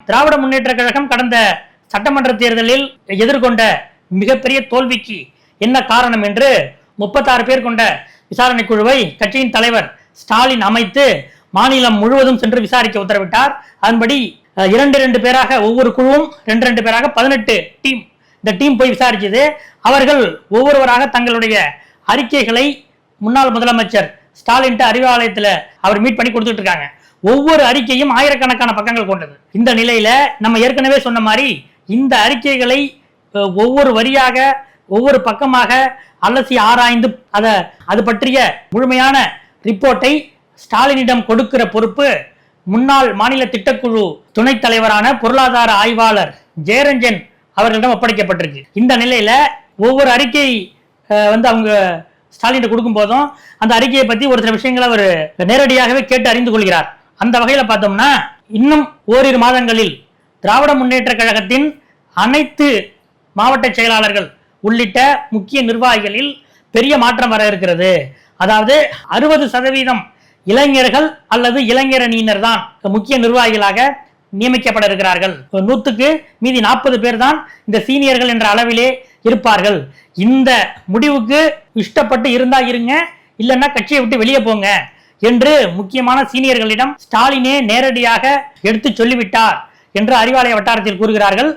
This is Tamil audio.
திராவிட முன்னேற்ற கழகம் கடந்த சட்டமன்ற தேர்தலில் எதிர்கொண்ட மிகப்பெரிய தோல்விக்கு என்ன காரணம் என்று 36 பேர் கொண்ட விசாரணை குழுவை கட்சியின் தலைவர் ஸ்டாலின் அமைத்து மாநிலம் முழுவதும் சென்று விசாரிக்க உத்தரவிட்டார். அதன்படி 2 பேராக ஒவ்வொரு குழுவும் 2 பேராக 18 டீம் இந்த டீம் போய் விசாரிச்சது. அவர்கள் ஒவ்வொருவராக தங்களுடைய அறிக்கைகளை முன்னாள் முதலமைச்சர் ஸ்டாலின் அறிவாலயத்தில் அவர் மீட் பண்ணி கொடுத்துட்டு இருக்காங்க. ஒவ்வொரு அறிக்கையும் ஆயிரக்கணக்கான பக்கங்கள் கொண்டது. இந்த நிலையில நம்ம ஏற்கனவே சொன்ன மாதிரி இந்த அறிக்கைகளை ஒவ்வொரு வரியாக ஒவ்வொரு பக்கமாக அலசி ஆராய்ந்து அது பற்றிய முழுமையான ரிப்போர்ட்டை ஸ்டாலினிடம் கொடுக்கிற பொறுப்பு முன்னாள் மாநில திட்டக்குழு துணைத் தலைவரான பொருளாதார ஆய்வாளர் ஜெயரஞ்சன் அவர்களிடம் ஒப்படைக்கப்பட்டிருக்கு. இந்த நிலையில ஒவ்வொரு அறிக்கை அவங்க ஸ்டாலின் கொடுக்கும் போதும் அந்த அறிக்கையை பத்தி ஒரு சில விஷயங்களை அவர் நேரடியாகவே கேட்டு அறிந்து கொள்கிறார். அந்த வகையில பார்த்தோம்னா இன்னும் ஓரிரு மாதங்களில் திராவிட முன்னேற்ற கழகத்தின் அனைத்து மாவட்ட செயலாளர்கள் உள்ளிட்ட முக்கிய நிர்வாகிகளில் பெரிய மாற்றம் வர இருக்கிறது. அதாவது 60% இளைஞர்கள் அல்லது இளைஞரணியினர் தான் முக்கிய நிர்வாகிகளாக நியமிக்கப்பட இருக்கிறார்கள். 100க்கு மீதி 40 பேர் தான் இந்த சீனியர்கள் என்ற அளவிலே இருப்பார்கள். இந்த முடிவுக்கு இஷ்டப்பட்டு இருந்தா இருங்க, இல்லைன்னா கட்சியை விட்டு வெளியே போங்க என்று முக்கியமான சீனியர்களிடம் ஸ்டாலினே நேரடியாக எடுத்து சொல்லிவிட்டார் என்று அறிவாலய வட்டாரத்தில் கூறுகிறார்கள்.